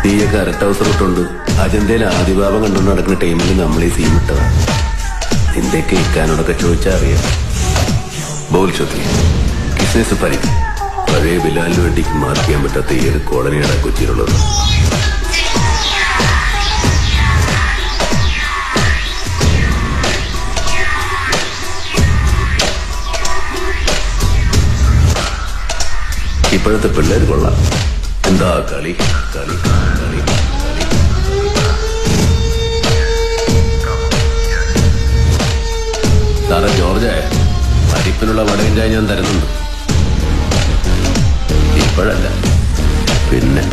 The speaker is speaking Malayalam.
നീയൊക്കെ അരട്ടവസരം ഇട്ടുണ്ട് അജന്തയിൽ ആദിഭാവം കണ്ടുകൊണ്ട് നടക്കുന്ന ടൈമിൽ നമ്മൾ ഈ സീൻ ഇട്ടതാ. നിന്റെയൊക്കെ ഇക്കാനോടൊക്കെ ചോദിച്ചാൽ അറിയാം. ബോൾ ചോദ്യം കിസ്നസ് പരിധി പഴയ ബിലാലിന് വേണ്ടി മാർക്ക് ചെയ്യാൻ പറ്റാത്ത ഏത് കോളനിയാണ് കൊച്ചിയിലുള്ളത്? ഇപ്പോഴത്തെ പിള്ളേർ കൊള്ളാം. എന്താ കളി കളി കളി കളി. സാറേ ജോർജ്, പരിപ്പിനുള്ള വടയും ചായ ഞാൻ തരുന്നുണ്ട്. ഇപ്പോഴല്ല, പിന്നെ